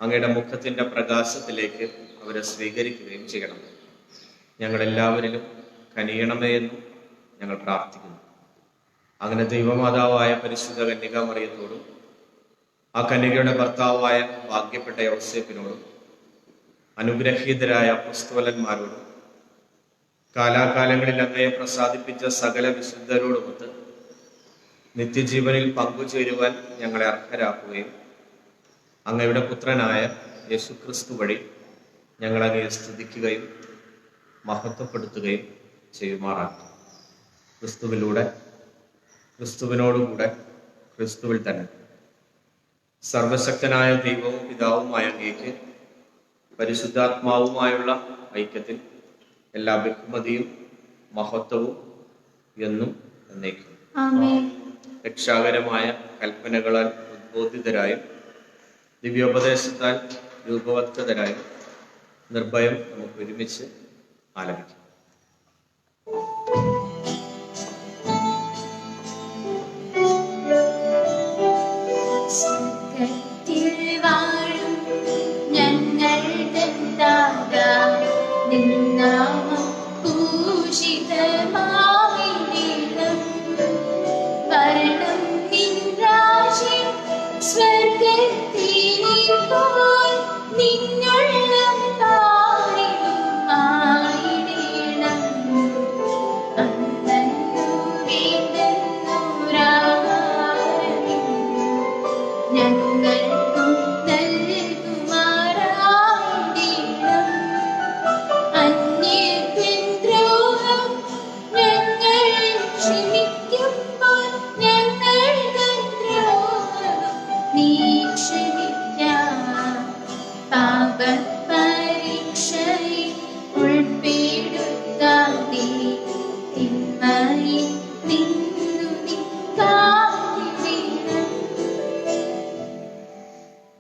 അങ്ങയുടെ മുഖത്തിന്റെ പ്രകാശത്തിലേക്ക് അവരെ സ്വീകരിക്കുകയും ചെയ്യണം. ഞങ്ങളെല്ലാവരിലും കനിയണമേ എന്നും ഞങ്ങൾ പ്രാർത്ഥിക്കുന്നു. അങ്ങനെ ദൈവമാതാവായ പരിശുദ്ധ കന്യകാമറിയത്തോടും ആ കന്യകയുടെ ഭർത്താവായ ഭാഗ്യപ്പെട്ട യോസേപ്പിനോടും അനുഗ്രഹീതരായ അപ്പോസ്തലന്മാരോടും കാലാകാലങ്ങളിൽ അങ്ങയെ പ്രസാദിപ്പിച്ച സകല വിശുദ്ധരോടുമൊത്ത് നിത്യജീവനിൽ പങ്കുചേരുവാൻ ഞങ്ങളെ അർഹരാക്കുകയും അങ്ങയുടെ പുത്രനായ യേശുക്രിസ്തു വഴി ഞങ്ങൾ അങ്ങയെ സ്തുതിക്കുകയും മഹത്വപ്പെടുത്തുകയും ചെയ്യുമാറാണ്. ക്രിസ്തുവിലൂടെ, ക്രിസ്തുവിനോടുകൂടെ, ക്രിസ്തുവിൽ തന്നെ സർവശക്തനായ ദൈവവും പിതാവുമായ അങ്ങേക്ക് പരിശുദ്ധാത്മാവുമായുള്ള ഐക്യത്തിൽ എല്ലാ ബഹുമതിയും മഹത്വവും എന്നും എന്നേക്കും. രക്ഷാകരമായ കൽപ്പനകളാൽ ഉദ്ബോധിതരായും ദിവ്യോപദേശത്താൽ രൂപവത്കൃതരായും നിർഭയം നമുക്ക് ഒരുമിച്ച് ആലപിക്കാം.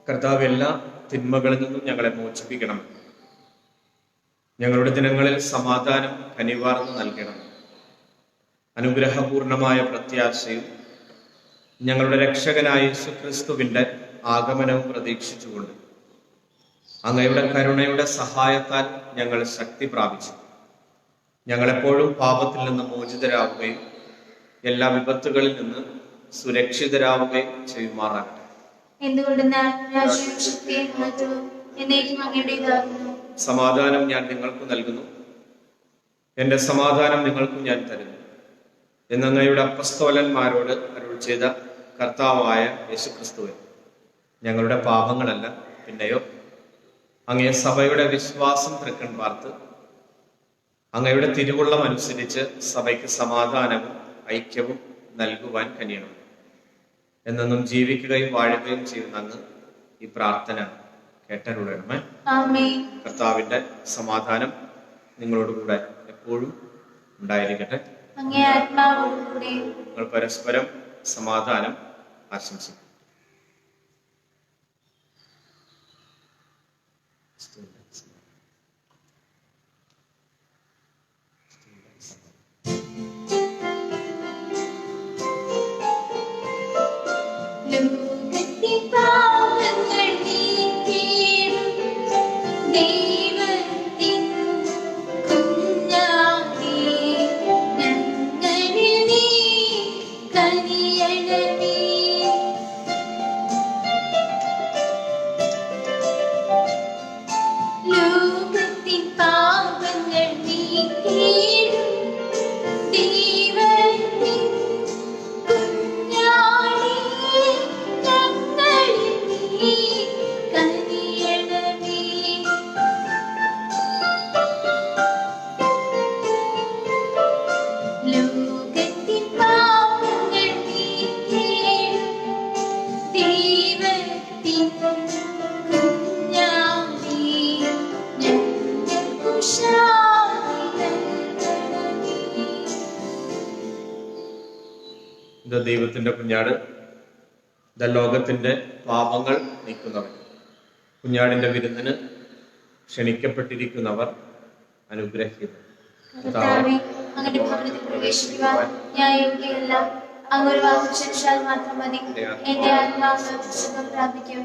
കർത്താവ് എല്ലാ തിന്മകളിൽ നിന്നും ഞങ്ങളെ മോചിപ്പിക്കണം. ഞങ്ങളുടെ ദിനങ്ങളിൽ സമാധാനം കനിവാർന്നു നൽകണം. അനുഗ്രഹപൂർണമായ പ്രത്യാശയും ഞങ്ങളുടെ രക്ഷകനായ യേശുക്രിസ്തുവിന്റെ ആഗമനവും പ്രതീക്ഷിച്ചുകൊണ്ട് അങ്ങയുടെ കരുണയുടെ സഹായത്താൽ ഞങ്ങൾ ശക്തി പ്രാപിച്ചു ഞങ്ങളെപ്പോഴും പാപത്തിൽ നിന്ന് മോചിതരാവുകയും എല്ലാ വിപത്തുകളിൽ നിന്ന് സുരക്ഷിതരാവുകയും ചെയ്യുമാറാകട്ടെ. സമാധാനം ഞാൻ നിങ്ങൾക്ക് നൽകുന്നു, എന്റെ സമാധാനം നിങ്ങൾക്കും ഞാൻ തരുന്നു എന്നങ്ങയുടെ അപ്പസ്തോലന്മാരോട് അരുൾ ചെയ്ത കർത്താവായ യേശുക്രിസ്തുവേ, ഞങ്ങളുടെ പാപങ്ങളല്ല പിന്നെയോ അങ്ങേ സഭയുടെ വിശ്വാസം തൃക്കൺ പാർത്ത് അങ്ങയുടെ തിരുവുള്ളം അനുസരിച്ച് സഭയ്ക്ക് സമാധാനവും ഐക്യവും നൽകുവാൻ കനിയണം. എന്നും ജീവിക്കുകയും വാഴുകയും ചെയ്യുന്ന അങ്ങ് ഈ പ്രാർത്ഥന കേട്ടരുളണമേ. കർത്താവിന്റെ സമാധാനം നിങ്ങളോടുകൂടെ എപ്പോഴും ഉണ്ടായിരിക്കട്ടെ. നിങ്ങൾ പരസ്പരം സമാധാനം ആശംസിക്കും. ഇത് ദൈവത്തിന്റെ കുഞ്ഞാട്, ഇത് ലോകത്തിന്റെ പാപങ്ങൾ നീക്കുന്നവൻ. കുഞ്ഞാടിന്റെ വിരുന്നിന് ക്ഷണിക്കപ്പെട്ടിരിക്കുന്നവർ അനുഗ്രഹിക്കുന്നു.
കർത്താവേ, അങ്ങയുടെ ഭവനത്തിൽ പ്രവേശിക്കുവാൻ ഞാൻ യോഗ്യയല്ല. അങ്ങ് ഒരു വാക്ക് ഉച്ചരിച്ചാൽ മാത്രം മതി, എന്റെ ആത്മാവ് സുഖം പ്രാപിക്കും.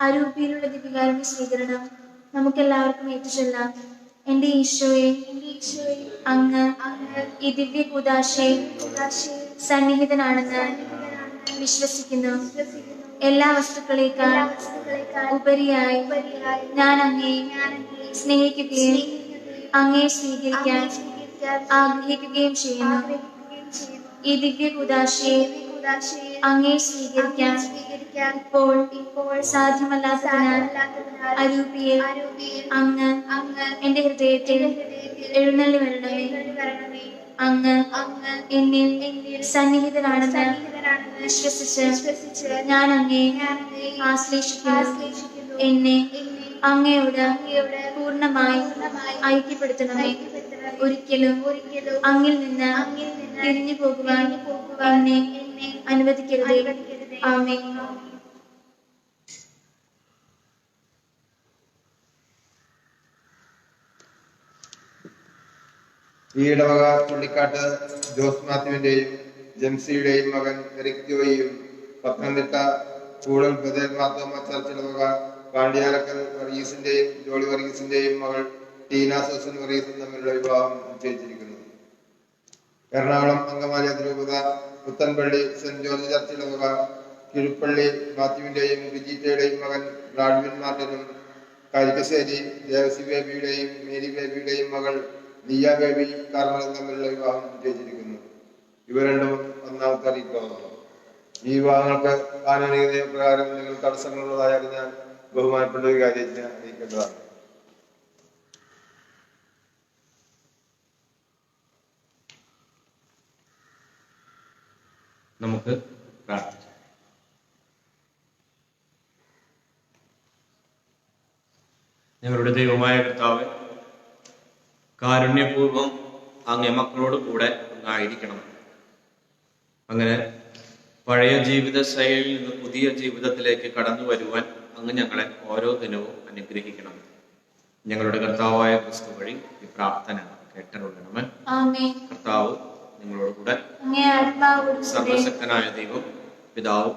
അരൂപിയിലുള്ള ദിവ്യകാരുണ്യ സ്വീകരണം നമുക്കെല്ലാവർക്കും ഏറ്റുചൊല്ലാം. എന്റെ ഈശോയെ, അങ്ങ് ഈ ദിവ്യ കൂദാശയിൽ സന്നിഹിതനാണെന്ന് വിശ്വസിക്കുന്നു. എല്ലാ വസ്തുക്കളേക്കാൾ ഉപരിയായി ഞാൻ അങ്ങയെ സ്നേഹിക്കുകയും അങ്ങയെ സ്വീകരിക്കാൻ ആഗ്രഹിക്കുകയും ചെയ്യുന്നു. ഈ ദിവ്യ കൂദാശയെ അങ്ങയെ സ്വീകരിക്കാൻ ഇപ്പോൾ സാധ്യമല്ലാത്തതിനാൽ അരൂപിയിൽ അങ്ങ് എന്റെ ഹൃദയത്തിൽ എഴുന്നള്ളി വരണമേ. അങ്ങ് എന്നിൽ സന്നിഹിതനാണെന്ന് വിശ്വസിച്ച് ഞാൻ അങ്ങയെ ആശ്ലേഷിക്കുന്നു. എന്നെ അങ്ങയോട് പൂർണ്ണമായി ഐക്യപ്പെടുത്തണമേ. ഒരിക്കലും അങ്ങിൽ നിന്ന് തിരിഞ്ഞു പോകുവാൻ എന്നെ അനുവദിക്കരുതേ. ആമേൻ.
ഈ ഇടവക ചുള്ളിക്കാട്ട് ജോസ് മാത്യുവിന്റെയും ജംസിയുടെയും മകൻ എറിക് ജോയിയും, പത്തനംതിട്ട കൂടൽ ബദേൽ മാർത്തോമ ചർച്ച് ഇടവക പാണ്ഡ്യാലക്കൽ വർഗീസിന്റെയും ജോളി വർഗീസിന്റെയും മകൾ ടീന സൂസൻ വർഗീസും തമ്മിലുള്ള വിവാഹം നിശ്ചയിച്ചിരിക്കുന്നു. എറണാകുളം അങ്കമാലി അതിരൂപത പുത്തൻപള്ളി സെന്റ് ജോർജ് ചർച്ച് ഇടവക കിഴുപ്പള്ളി മാത്യുവിന്റെയും ബ്രിജീറ്റയുടെയും മകൻ ബ്രാഡ്വിൻ മാർട്ടിനും, കരിക്കശ്ശേരി ദേവസി ബേബിയുടെയും മേരി ബേബിയുടെയും മകൾ ലിയ ബേബി കാർമലും തമ്മിലുള്ള വിവാഹം നിശ്ചയിച്ചിരിക്കുന്നു. ഇവ രണ്ടും ഒന്നാമത്തെ അറിയിക്കുന്നു. ഈ വിവാഹങ്ങൾക്ക് കാനൂനിക നിയമപ്രകാരം എന്തെങ്കിലും തടസ്സങ്ങളുള്ളതായാൽ ഞാൻ ബഹുമാനപ്പെട്ട ഒരു കാര്യത്തിന് അറിയിക്കേണ്ടതാണ്.
നമുക്ക് പ്രാർത്ഥിക്കാം. ഞങ്ങളുടെ ദൈവമായ കർത്താവേ, കാരുണ്യപൂർവം അങ്ങേ മക്കളോട് കൂടെ അങ്ങായിരിക്കണം. അങ്ങനെ പഴയ ജീവിത ശൈലിയിൽ നിന്ന് പുതിയ ജീവിതത്തിലേക്ക് കടന്നു വരുവാൻ അങ്ങ് ഞങ്ങളെ ഓരോ ദിനവും അനുഗ്രഹിക്കണം. ഞങ്ങളുടെ കർത്താവായ ക്രിസ്തു വഴി ഈ പ്രാർത്ഥന കേട്ടരുളണമേ. കർത്താവ് നിങ്ങളോട് കൂടെ. സർവശക്തനായ ദൈവം പിതാവും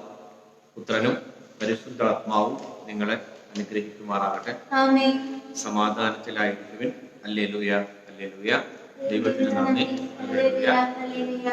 പുത്രനും പരിശുദ്ധാത്മാവും നിങ്ങളെ അനുഗ്രഹിക്കുമാറാകട്ടെ. സമാധാനത്തിലായിരിക്കുവിൻ. ഹല്ലേലൂയ, ഹല്ലേലൂയ. ദൈവത്തിന് നന്ദി. ഹല്ലേലൂയ.